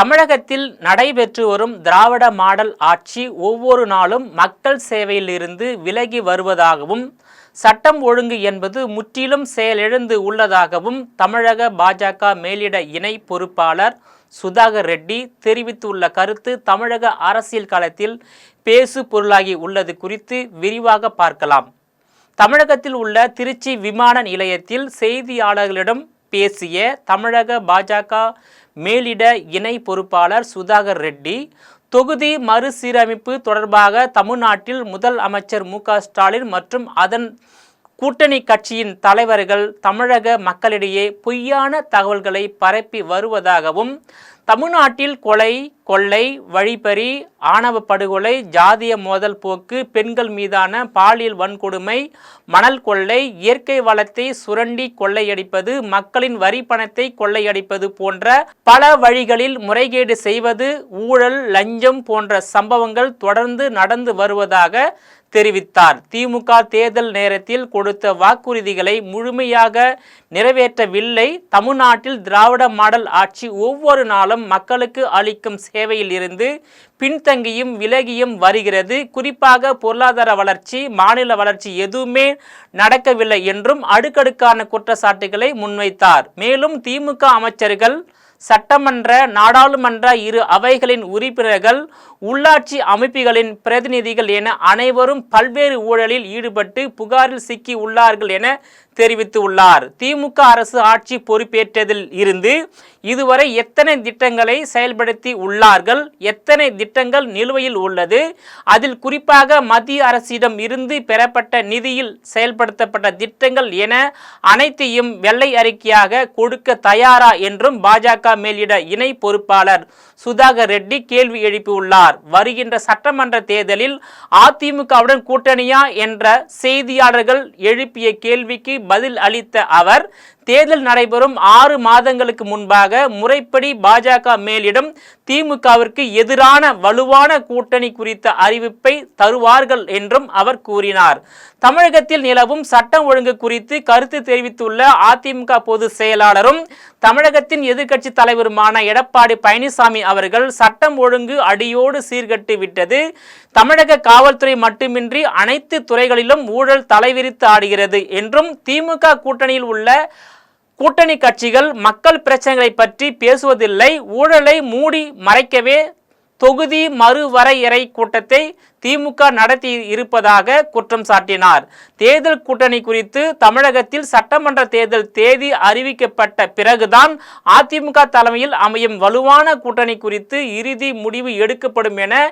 தமிழகத்தில் நடைபெற்று வரும் திராவிட மாடல் ஆட்சி ஒவ்வொரு நாளும் மக்கள் சேவையில் இருந்து விலகி வருவதாகவும் சட்டம் ஒழுங்கு என்பது முற்றிலும் செயலிழந்து உள்ளதாகவும் தமிழக பாஜக மேலிட இணை பொறுப்பாளர் சுதாகர் ரெட்டி தெரிவித்துள்ள கருத்து தமிழக அரசியல் களத்தில் பேசு பொருளாகி உள்ளது குறித்து விரிவாக பார்க்கலாம். தமிழகத்தில் உள்ள திருச்சி விமான நிலையத்தில் செய்தியாளர்களிடம் பேசிய தமிழக பாஜக மேலிட இணை பொறுப்பாளர் சுதாகர் ரெட்டி, தொகுதி மறுசீரமைப்பு தொடர்பாக தமிழ்நாட்டில் முதல் அமைச்சர் மு.க.ஸ்டாலின் மற்றும் அதன் கூட்டணி கட்சியின் தலைவர்கள் தமிழக மக்களிடையே பொய்யான தகவல்களை பரப்பி வருவதாகவும், தமிழ்நாட்டில் கொலை, கொள்ளை, வழிப்பறி, ஆணவ படுகொலை, ஜாதிய மோதல் போக்கு, பெண்கள் மீதான பாலியல் வன்கொடுமை, மணல் கொள்ளை, இயற்கை வளத்தை சுரண்டி கொள்ளையடிப்பது, மக்களின் வரி பணத்தை கொள்ளையடிப்பது போன்ற பல வழிகளில் முறைகேடு செய்வது, ஊழல், லஞ்சம் போன்ற சம்பவங்கள் தொடர்ந்து நடந்து வருவதாக தெரிவித்தார். திமுக தேர்தல் நேரத்தில் கொடுத்த வாக்குறுதிகளை முழுமையாக நிறைவேற்றவில்லை. தமிழ்நாட்டில் திராவிட மாடல் ஆட்சி ஒவ்வொரு நாளும் மக்களுக்கு அளிக்கும் சேவையில் இருந்து பின்தங்கியும் விலகியும் வருகிறது. குறிப்பாக பொருளாதார வளர்ச்சி, மாநில வளர்ச்சி எதுவுமே நடக்கவில்லை என்றும் அடுக்கடுக்கான குற்றச்சாட்டுகளை முன்வைத்தார். மேலும் திமுக அமைச்சர்கள், சட்டமன்ற, நாடாளுமன்ற இரு அவைகளின் உறுப்பினர்கள், உள்ளாட்சி அமைப்புகளின் பிரதிநிதிகள் என அனைவரும் பல்வேறு ஊழலில் ஈடுபட்டு புகாரில் சிக்கி உள்ளார்கள் என தெரிவித்துள்ளார். திமுக அரசு ஆட்சி பொறுப்பேற்றதில் இருந்து இதுவரை எத்தனை திட்டங்களை செயல்படுத்தி உள்ளார்கள், எத்தனை திட்டங்கள் நிலுவையில் உள்ளது, அதில் குறிப்பாக மத்திய அரசிடம் இருந்து பெறப்பட்ட நிதியில் செயல்படுத்தப்பட்ட திட்டங்கள் என அனைத்தையும் வெள்ளை அறிக்கையாக கொடுக்க தயாரா என்றும் பாஜக மேலிட இணை பொறுப்பாளர் சுதாகர் ரெட்டி கேள்வி எழுப்பியுள்ளார். வருகின்ற சட்டமன்ற தேர்தலில் அதிமுகவுடன் கூட்டணியா என்ற செய்தியாளர்கள் எழுப்பிய கேள்விக்கு பதில் அளித்த அவர், தேர்தல் நடைபெறும் 6 மாதங்களுக்கு முன்பாக முறைப்படி பாஜக மேலிடம் திமுகவிற்கு எதிரான வலுவான கூட்டணி குறித்த அறிவிப்பை தருவார்கள் என்றும் அவர் கூறினார். தமிழகத்தில் நிலவும் சட்டம் ஒழுங்கு குறித்து கருத்து தெரிவித்துள்ள அதிமுக பொதுச் செயலாளரும் தமிழகத்தின் எதிர்க்கட்சி தலைவருமான எடப்பாடி பழனிசாமி அவர்கள், சட்டம் ஒழுங்கு அடியோடு சீர்கட்டு விட்டது. தமிழக காவல்துறை மட்டுமின்றி அனைத்து துறைகளிலும் ஊழல் தலைவிரித்து ஆடுகிறது என்றும், திமுக கூட்டணியில் உள்ள கூட்டணி கட்சிகள் மக்கள் பிரச்சனைகளை பற்றி பேசுவதில்லை, ஊழலை மூடி மறைக்கவே தொகுதி மறுவரையறை கூட்டத்தை திமுக நடத்தி இருப்பதாக குற்றம் சாட்டினார். தேர்தல் கூட்டணி குறித்து தமிழகத்தில் சட்டமன்ற தேர்தல் தேதி அறிவிக்கப்பட்ட பிறகுதான் அதிமுக தலைமையில் அமையும் வலுவான கூட்டணி குறித்து இறுதி முடிவு எடுக்கப்படும் என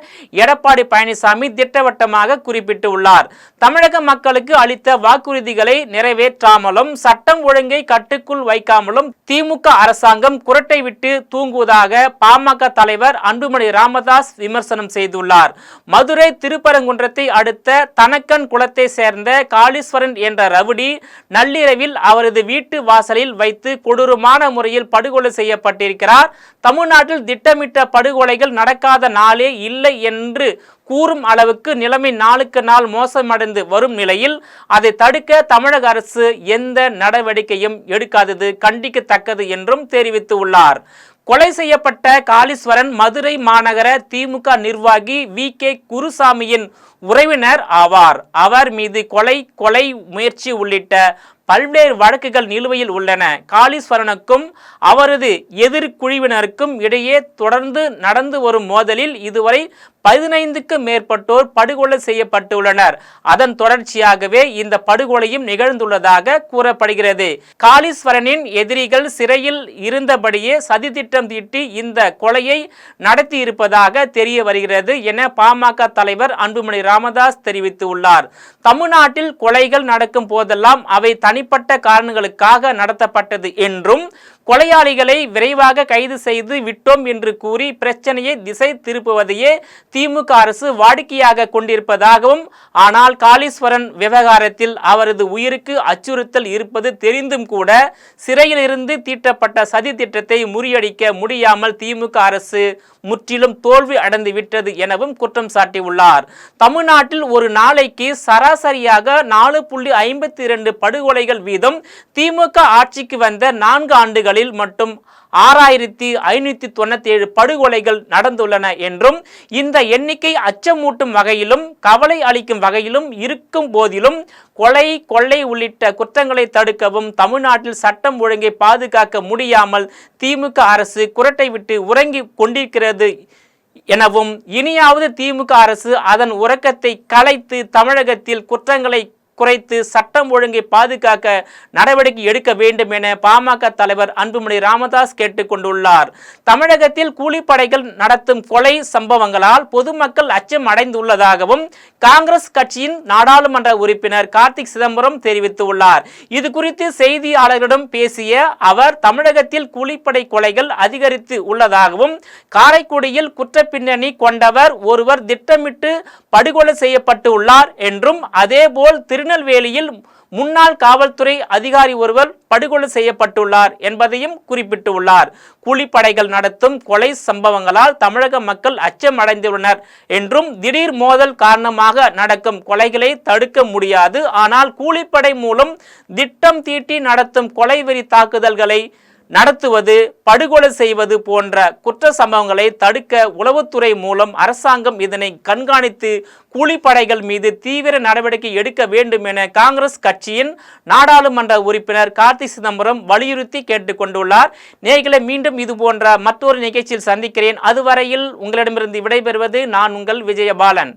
எடப்பாடி பழனிசாமி திட்டவட்டமாக குறிப்பிட்டுள்ளார். தமிழக மக்களுக்கு அளித்த வாக்குறுதிகளை நிறைவேற்றாமலும் சட்டம் ஒழுங்கை கட்டுக்குள் வைக்காமலும் திமுக அரசாங்கம் குரட்டை விட்டு தூங்குவதாக பாமக தலைவர் அன்புமணி ராமதாஸ் விமர்சனம் செய்துள்ளார். மதுரை திருப்பரங்குன்றத்தை அடுத்த தனக்கன் குளத்தை சேர்ந்த காளீஸ்வரன் என்ற ரவுடி நள்ளிரவில் அவரது வீட்டு வாசலில் வைத்து கொடூரமான முறையில் படுகொலை செய்யப்பட்டிருக்கிறார். தமிழ்நாட்டில் திட்டமிட்ட படுகொலைகள் நடக்காத நாளே இல்லை என்று கூறும் அளவுக்கு நிலைமை நாளுக்கு நாள் மோசமடைந்து வரும் நிலையில் அதை தடுக்க தமிழக அரசு எந்த நடவடிக்கையும் எடுக்காதது கண்டிக்கத்தக்கது என்றும் தெரிவித்துள்ளார். கொலை செய்யப்பட்ட காளீஸ்வரன் மதுரை மாநகர திமுக நிர்வாகி வி.கே. குருசாமியின் உறவினர் ஆவார். அவர் மீது கொலை முயற்சி உள்ளிட்ட பல்வேறு வழக்குகள் நிலுவையில் உள்ளன. காளீஸ்வரனுக்கும் அவரது எதிர்குழுவினருக்கும் இடையே தொடர்ந்து நடந்து வரும் மோதலில் இதுவரை 15க்கும் மேற்பட்டோர் படுகொலை செய்யப்பட்டுள்ளனர். அதன் தொடர்ச்சியாகவே இந்த படுகொலையும் நிகழ்ந்துள்ளதாக கூறப்படுகிறது. காளீஸ்வரனின் எதிரிகள் சிறையில் இருந்தபடியே சதி திட்டம் தீட்டி இந்த கொலையை நடத்தி இருப்பதாக தெரிய வருகிறது என பாமக தலைவர் அன்புமணி ராமதாஸ் தெரிவித்துள்ளார். தமிழ்நாட்டில் கொலைகள் நடக்கும் போதெல்லாம் அவை தனிப்பட்ட காரணங்களுக்காக நடத்தப்பட்டது என்றும், கொலையாளிகளை விரைவாக கைது செய்து விட்டோம் என்று கூறி பிரச்சனையை திசை திருப்புவதையே திமுக அரசு வாடிக்கையாக கொண்டிருப்பதாகவும், ஆனால் காளீஸ்வரன் விவகாரத்தில் அவரது உயிருக்கு அச்சுறுத்தல் இருப்பது தெரிந்தும் கூட சிறையில் இருந்து தீட்டப்பட்ட சதி திட்டத்தை முறியடிக்க முடியாமல் திமுக அரசு முற்றிலும் தோல்வி அடைந்து விட்டது எனவும் குற்றம் சாட்டியுள்ளார். தமிழ்நாட்டில் ஒரு நாளைக்கு சராசரியாக 4.52 படுகொலைகள் வீதம் திமுக ஆட்சிக்கு வந்த 4 ஆண்டுகளில் நாட்களில் மட்டும் 6597 படுகொலைகள் நடந்துள்ளன என்றும் இந்த எண்ணிக்கை அச்சமூட்டும் வகையிலும் கவலை அளிக்கும் வகையிலும் இருக்கும் போதிலும் கொலை கொள்ளை உள்ளிட்ட குற்றங்களை தடுக்கவும் தமிழ்நாட்டில் சட்டம் ஒழுங்கை பாதுகாக்க முடியாமல் திமுக அரசு குரட்டை விட்டு உறங்கி கொண்டிருக்கிறது எனவும் இனியாவது திமுக அரசு அதன் உறக்கத்தை கலைத்து தமிழகத்தில் குற்றங்களை குறைத்து சட்டம் ஒழுங்கை பாதுகாக்க நடவடிக்கை எடுக்க வேண்டும் என பாமக தலைவர் அன்புமணி ராமதாஸ் கேட்டுக்கொண்டுள்ளார். தமிழகத்தில் கூலிப்படைகள் நடத்தும் கொலை சம்பவங்களால் பொதுமக்கள் அச்சம் அடைந்துள்ளதாகவும் காங்கிரஸ் கட்சியின் நாடாளுமன்ற உறுப்பினர் கார்த்திக் சிதம்பரம் தெரிவித்துள்ளார். இது குறித்து செய்தியாளர்களிடம் பேசிய அவர் தமிழகத்தில் கூலிப்படை கொலைகள் அதிகரித்து உள்ளதாகவும் காரைக்குடியில் குற்றப்பின்னணி கொண்டவர் ஒருவர் திட்டமிட்டு படுகொலை செய்யப்பட்டு உள்ளார் என்றும் அதேபோல் திருநெல்வேலியில் முன்னாள் காவல்துறை அதிகாரி ஒருவர் படுகொலை செய்யப்பட்டுள்ளார் என்பதையும் குறிப்பிட்டுள்ளார். கூலிப்படைகள் நடத்தும் கொலை சம்பவங்களால் தமிழக மக்கள் அச்சம் அடைந்துள்ளனர் என்றும் திடீர் மோதல் காரணமாக நடக்கும் கொலைகளை தடுக்க முடியாது, ஆனால் கூலிப்படை மூலம் திட்டம் தீட்டி நடத்தும் கொலைவெறி தாக்குதல்களை நடத்துவது படுகொலை செய்வது போன்ற குற்ற சம்பவங்களை தடுக்க உளவுத்துறை மூலம் அரசாங்கம் இதனை கண்காணித்து கூலிப்படைகள் மீது தீவிர நடவடிக்கை எடுக்க வேண்டும் என காங்கிரஸ் கட்சியின் நாடாளுமன்ற உறுப்பினர் கார்த்திக் சிதம்பரம் வலியுறுத்தி கேட்டுக்கொண்டுள்ளார். நேயர்களை மீண்டும் இது போன்ற மற்றொரு நிகழ்ச்சியில் சந்திக்கிறேன். அதுவரையில் உங்களிடமிருந்து விடைபெறுவது நான் உங்கள் விஜயபாலன்.